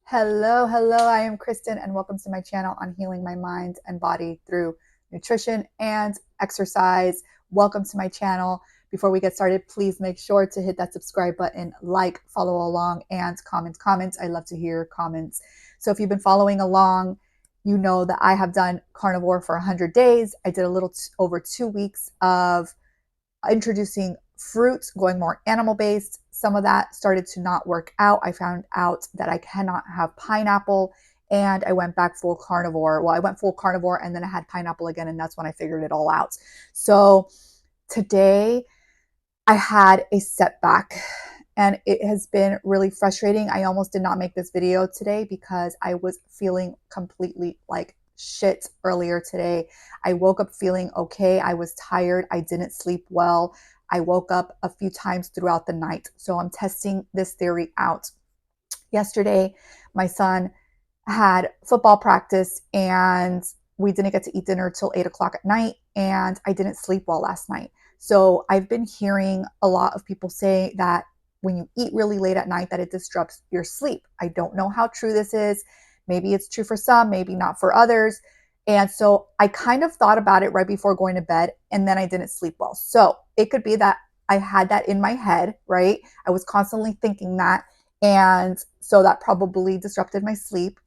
Hello, hello. I am Kristen, and welcome to my channel on healing my mind and body through nutrition and exercise. Welcome to my channel. Before we get started, please make sure to hit that subscribe button, like, follow along, and comment. I love to hear comments. So if you've been following along, you know that I have done carnivore for 100 days. I did a little over 2 weeks of introducing fruits, going more animal based. Some of that started to not work out. I found out that I cannot have pineapple, and I went back full carnivore. Well, I went full carnivore and then I had pineapple again, and that's when I figured it all out. So today I had a setback, and it has been really frustrating. I almost did not make this video today because I was feeling completely like shit earlier today. I woke up feeling okay. I was tired. I didn't sleep well. I woke up a few times throughout the night. So I'm testing this theory out. Yesterday, my son had football practice and we didn't get to eat dinner till 8 o'clock at night, and I didn't sleep well last night. So I've been hearing a lot of people say that when you eat really late at night that it disrupts your sleep. I don't know how true this is. Maybe it's true for some, maybe not for others. And so I kind of thought about it right before going to bed, and then I didn't sleep well. So it could be that I had that in my head, right? I was constantly thinking that. And so that probably disrupted my sleep,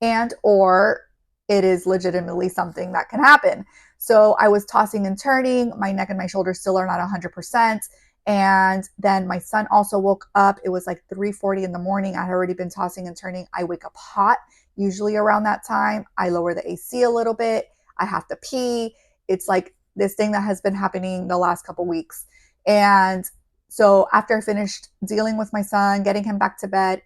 and or it is legitimately something that can happen. So I was tossing and turning. My neck and my shoulders still are not 100%. And then my son also woke up. It was like 3:40 in the morning. I had already been tossing and turning. I wake up hot, usually around that time. I lower the AC a little bit. I have to pee. It's like this thing that has been happening the last couple weeks. And so after I finished dealing with my son, getting him back to bed,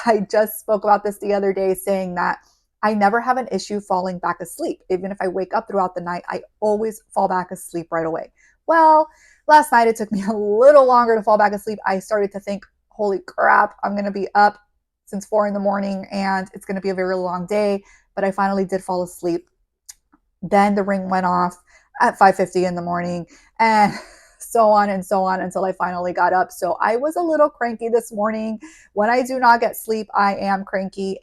I just spoke about this the other day, saying that I never have an issue falling back asleep. Even if I wake up throughout the night, I always fall back asleep right away. Well, last night it took me a little longer to fall back asleep. I started to think, holy crap, I'm going to be up since 4 in the morning and it's going to be a very long day. But I finally did fall asleep. Then the ring went off at 5:50 in the morning, and so on and so on until I finally got up. So I was a little cranky this morning. When I do not get sleep, I am cranky.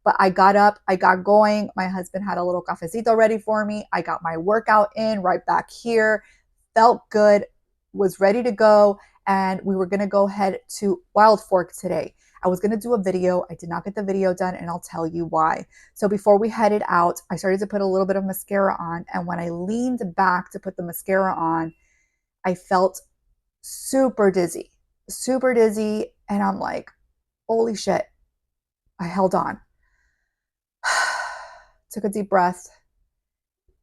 But I got up, I got going. My husband had a little cafecito ready for me. I got my workout in right back here. Felt good, was ready to go, and we were going to go head to Wild Fork today. I was going to do a video. I did not get the video done, and I'll tell you why. So before we headed out, I started to put a little bit of mascara on, and when I leaned back to put the mascara on, I felt super dizzy, and I'm like, holy shit. I held on. Took a deep breath.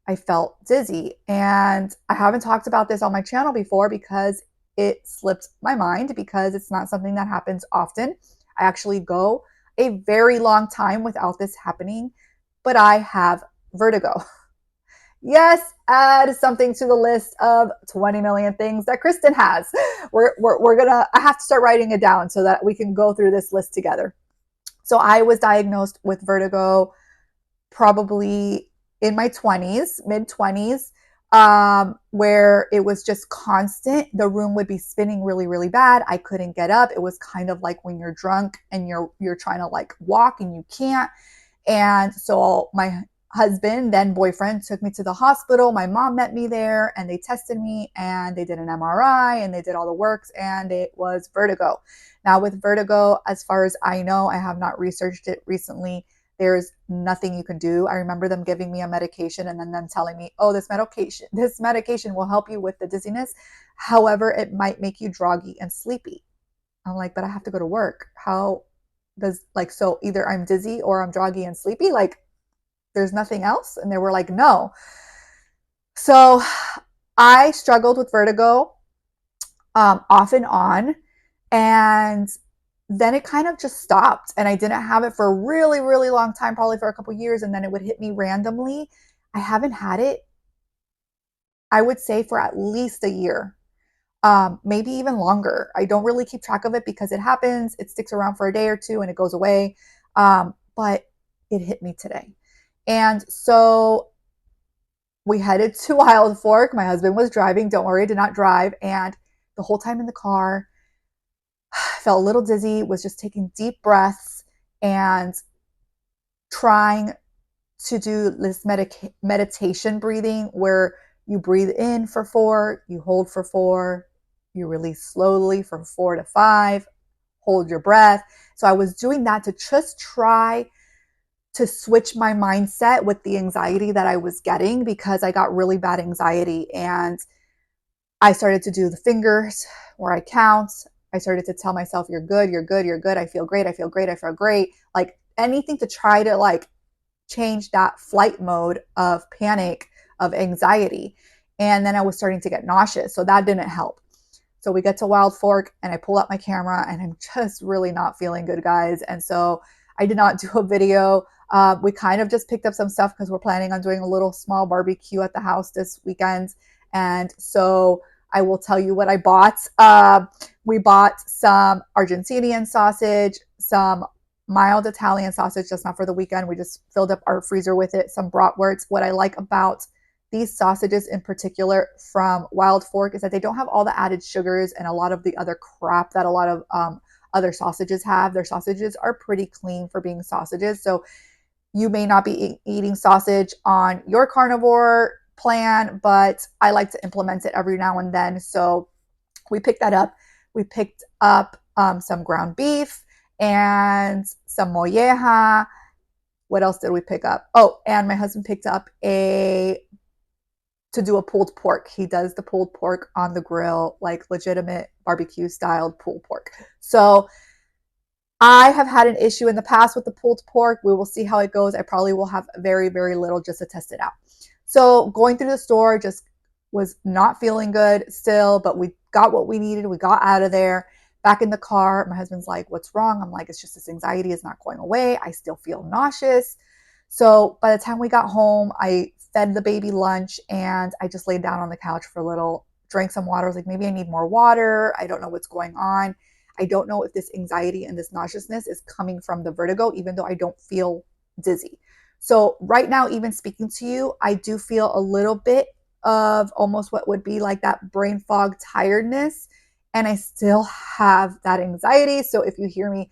I felt dizzy, and I haven't talked about this on my channel before because it slipped my mind, because it's not something that happens often. I actually go a very long time without this happening, but I have vertigo. Yes, add something to the list of 20 million things that Kristen has. We're gonna, I have to start writing it down so that we can go through this list together. So I was diagnosed with vertigo probably in my 20s, mid 20s, where it was just constant. The room would be spinning really, really bad. I couldn't get up. It was kind of like when you're drunk and you're trying to like walk and you can't. And so my husband, then boyfriend, took me to the hospital. My mom met me there and they tested me and they did an MRI and they did all the works, and it was vertigo. Now, with vertigo, as far as I know, I have not researched it recently. There's nothing you can do. I remember them giving me a medication and then them telling me, oh, this medication will help you with the dizziness. However, it might make you groggy and sleepy. I'm like, but I have to go to work. How does, like, so either I'm dizzy or I'm groggy and sleepy? Like, there's nothing else? And they were like, no. So I struggled with vertigo off and on. And then it kind of just stopped, and I didn't have it for a really, really long time, probably for a couple years, and then it would hit me randomly. I haven't had it, I would say, for at least a year, maybe even longer. I don't really keep track of it because it happens, it sticks around for a day or two, and it goes away. But it hit me today. And so we headed to Wild Fork. My husband was driving. Don't worry, I did not drive. And the whole time in the car, felt a little dizzy, was just taking deep breaths. and trying to do this meditation breathing where you breathe in for 4, you hold for 4, you release slowly for 4 to 5, hold your breath. So I was doing that to just try to switch my mindset with the anxiety that I was getting, because I got really bad anxiety. And I started to do the fingers where I count. I started to tell myself, you're good, you're good, you're good. I feel great, I feel great, I feel great. Like anything to try to like change that flight mode of panic, of anxiety. And then I was starting to get nauseous. So that didn't help. So we get to Wild Fork and I pull out my camera and I'm just really not feeling good, guys. And so I did not do a video. We kind of just picked up some stuff because we're planning on doing a little small barbecue at the house this weekend. And so I will tell you what I bought. We bought some Argentinian sausage, some mild Italian sausage, just not for the weekend. We just filled up our freezer with it, some bratwursts. What I like about these sausages in particular from Wild Fork is that they don't have all the added sugars and a lot of the other crap that a lot of other sausages have. Their sausages are pretty clean for being sausages. So you may not be eating sausage on your carnivore plan, but I like to implement it every now and then. So we picked that up. We picked up some ground beef and some molleja. What else did we pick up? Oh, and my husband picked up to do a pulled pork. He does the pulled pork on the grill, like legitimate barbecue styled pulled pork. So I have had an issue in the past with the pulled pork. We will see how it goes. I probably will have very, very little just to test it out. So going through the store just was not feeling good still, but we got what we needed. We got out of there. Back in the car, my husband's like, what's wrong? I'm like, it's just this anxiety is not going away. I still feel nauseous. So by the time we got home, I fed the baby lunch and I just laid down on the couch for a little, drank some water. I was like, maybe I need more water. I don't know what's going on. I don't know if this anxiety and this nauseousness is coming from the vertigo, even though I don't feel dizzy. So right now, even speaking to you, I do feel a little bit of almost what would be like that brain fog tiredness. And I still have that anxiety. So if you hear me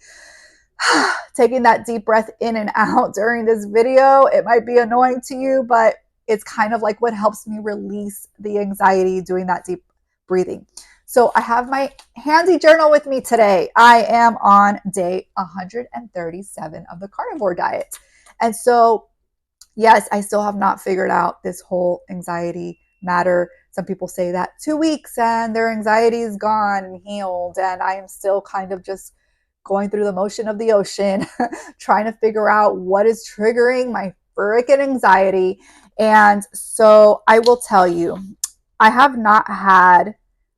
taking that deep breath in and out during this video, it might be annoying to you, but it's kind of like what helps me release the anxiety, doing that deep breathing. So I have my handy journal with me today. I am on day 137 of the carnivore diet. And so, yes, I still have not figured out this whole anxiety matter. Some people say that 2 weeks and their anxiety is gone and healed. And I am still kind of just going through the motion of the ocean, trying to figure out what is triggering my freaking anxiety. And so I will tell you, I have not had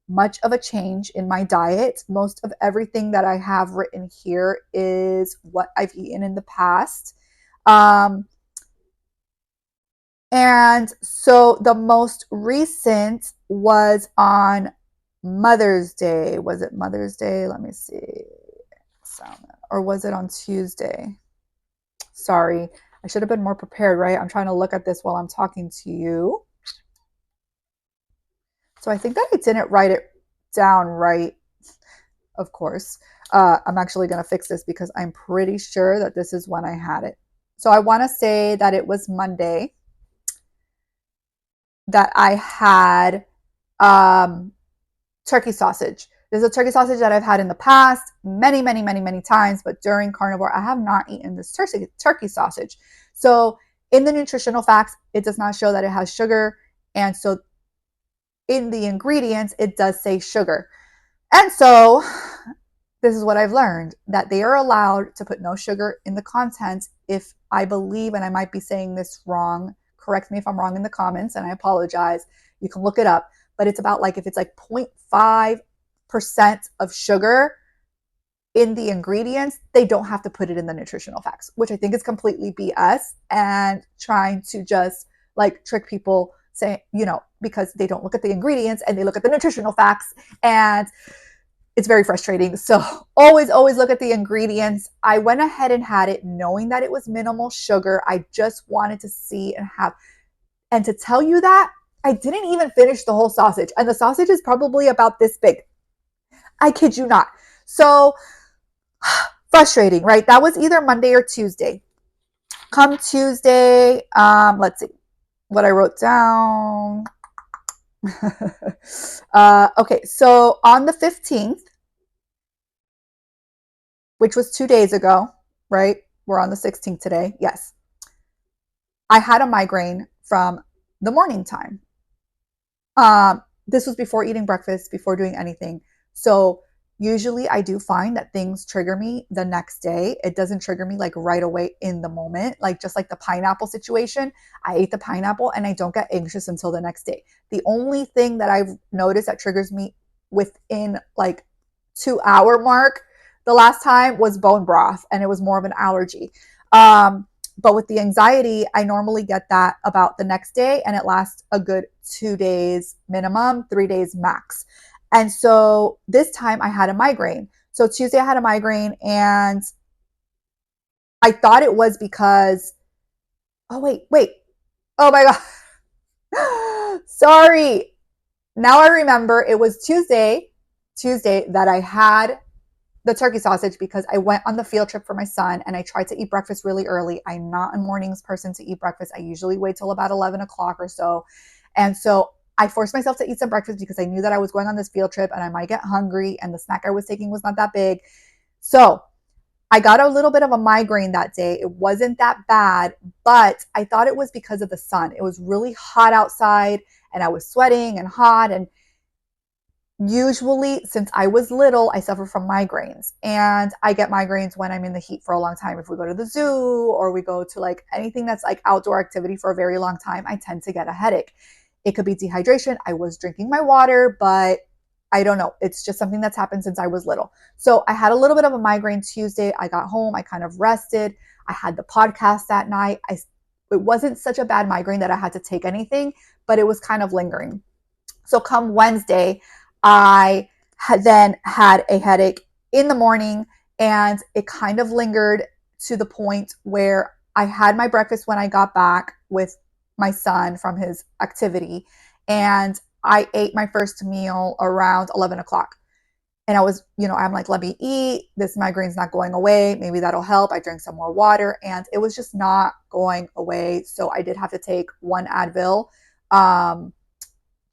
much of a change in my diet. Most of everything that I have written here is what I've eaten in the past. And so the most recent was on Mother's Day. Was it Mother's Day? Let me see. Or was it on Tuesday? Sorry, I should have been more prepared, right? I'm trying to look at this while I'm talking to you. So I think that I didn't write it down right, of course. I'm actually going to fix this because I'm pretty sure that this is when I had it. So I want to say that it was Monday that I had turkey sausage. This is a turkey sausage that I've had in the past many, many, many, many times, but during carnivore, I have not eaten this turkey sausage. So in the nutritional facts, it does not show that it has sugar. And so in the ingredients, it does say sugar. And so this is what I've learned, that they are allowed to put no sugar in the content if I believe, and I might be saying this wrong, correct me if I'm wrong in the comments, and I apologize. You can look it up, but it's about like if it's like 0.5% of sugar in the ingredients, they don't have to put it in the nutritional facts, which I think is completely BS and trying to just like trick people, say, you know, because they don't look at the ingredients and they look at the nutritional facts, and it's very frustrating. So always look at the ingredients. I went ahead and had it knowing that it was minimal sugar. I just wanted to see and have, and to tell you that I didn't even finish the whole sausage, and the sausage is probably about this big. I kid you not. So frustrating, right? That was either Monday or Tuesday. Come Tuesday, let's see what I wrote down. Okay, so on the 15th, which was 2 days ago, right? We're on the 16th today. Yes. I had a migraine from the morning time. This was before eating breakfast, before doing anything. So usually I do find that things trigger me the next day. It doesn't trigger me like right away in the moment, like just like the pineapple situation. I ate the pineapple and I don't get anxious until the next day. The only thing that I've noticed that triggers me within like 2 hour mark the last time was bone broth, and it was more of an allergy. But with the anxiety, I normally get that about the next day, and it lasts a good 2 days minimum, 3 days max. And so this time I had a migraine. So Tuesday I had a migraine, and I thought it was because, oh, wait. Oh my God. Sorry. Now I remember it was Tuesday that I had the turkey sausage because I went on the field trip for my son and I tried to eat breakfast really early. I'm not a mornings person to eat breakfast. I usually wait till about 11 o'clock or so. And so I forced myself to eat some breakfast because I knew that I was going on this field trip and I might get hungry, and the snack I was taking was not that big. So I got a little bit of a migraine that day. It wasn't that bad, but I thought it was because of the sun. It was really hot outside and I was sweating and hot, and usually since I was little, I suffer from migraines, and I get migraines when I'm in the heat for a long time. If we go to the zoo or we go to like anything that's like outdoor activity for a very long time, I tend to get a headache. It could be dehydration. I was drinking my water, but I don't know. It's just something that's happened since I was little. So I had a little bit of a migraine Tuesday. I got home, I kind of rested. I had the podcast that night. It wasn't such a bad migraine that I had to take anything, but it was kind of lingering. So come Wednesday, I then had a headache in the morning, and it kind of lingered to the point where I had my breakfast when I got back with my son from his activity, and I ate my first meal around 11 o'clock. And I was, I'm like, let me eat. This migraine's not going away. Maybe that'll help. I drank some more water, and it was just not going away. So I did have to take one Advil.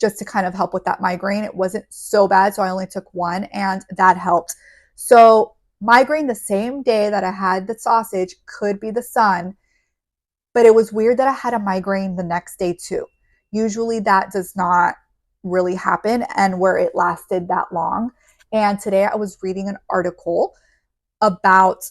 Just to kind of help with that migraine. It wasn't so bad, so I only took one, and that helped. So migraine the same day that I had the sausage could be the sun, but it was weird that I had a migraine the next day too. Usually that does not really happen, and where it lasted that long. And today I was reading an article about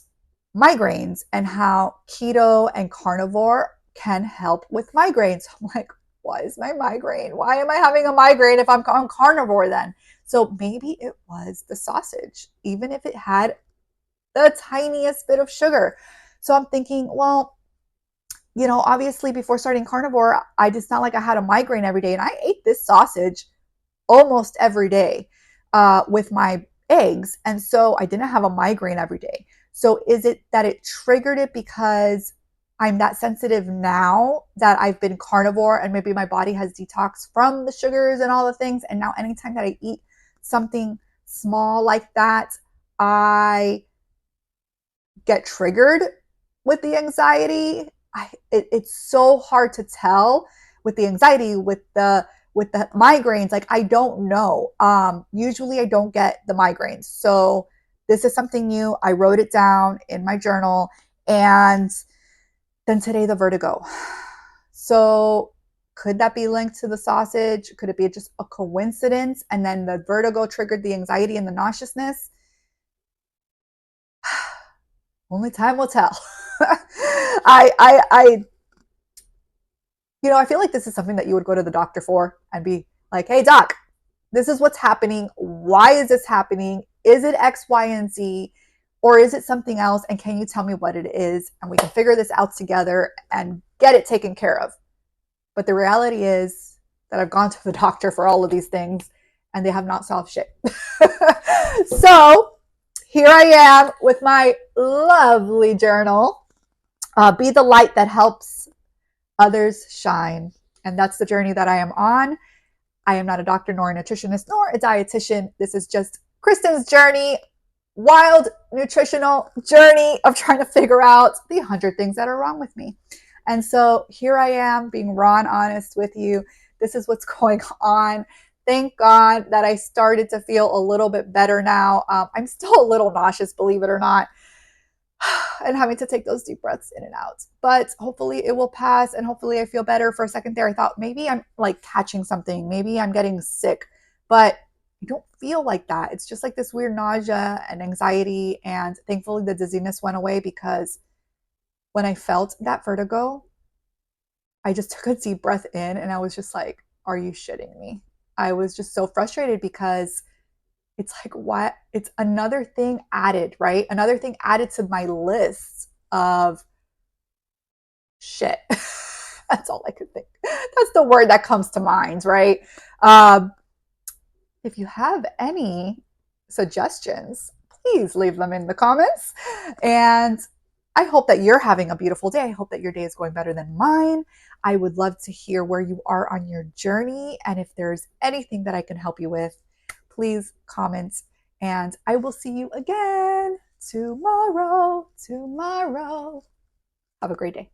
migraines and how keto and carnivore can help with migraines. I'm like, why is my migraine? Why am I having a migraine if I'm on carnivore then? So maybe it was the sausage, even if it had the tiniest bit of sugar. So I'm thinking, well, obviously before starting carnivore, it's not like I had a migraine every day, and I ate this sausage almost every day with my eggs. And so I didn't have a migraine every day. So is it that it triggered it because I'm that sensitive now that I've been carnivore and maybe my body has detoxed from the sugars and all the things? And now anytime that I eat something small like that, I get triggered with the anxiety. It's so hard to tell with the anxiety, with the migraines. Like, I don't know. Usually I don't get the migraines. So this is something new. I wrote it down in my journal, and then today the vertigo. So could that be linked to the sausage? Could it be just a coincidence? And then the vertigo triggered the anxiety and the nauseousness? Only time will tell. I feel like this is something that you would go to the doctor for and be like, hey, doc, this is what's happening. Why is this happening? Is it X, Y, and Z? Or is it something else? And can you tell me what it is? And we can figure this out together and get it taken care of. But the reality is that I've gone to the doctor for all of these things, and they have not solved shit. So here I am with my lovely journal. Be the light that helps others shine. And that's the journey that I am on. I am not a doctor, nor a nutritionist, nor a dietitian. This is just Kristen's journey wild nutritional journey of trying to figure out the 100 things that are wrong with me. And so here I am being raw and honest with you. This is what's going on. Thank God that I started to feel a little bit better now. I'm still a little nauseous, believe it or not, and having to take those deep breaths in and out. But hopefully it will pass, and hopefully I feel better. For a second there, I thought maybe I'm like catching something, maybe I'm getting sick, but I don't feel like that. It's just like this weird nausea and anxiety, and thankfully the dizziness went away, because when I felt that vertigo, I just took a deep breath in and I was just like, are you shitting me? I was just so frustrated, because it's like, what? It's another thing added, right? Another thing added to my list of shit. That's all I could think. That's the word that comes to mind, right? Um, if you have any suggestions, please leave them in the comments. And I hope that you're having a beautiful day. I hope that your day is going better than mine. I would love to hear where you are on your journey. And if there's anything that I can help you with, please comment. And I will see you again tomorrow. Have a great day.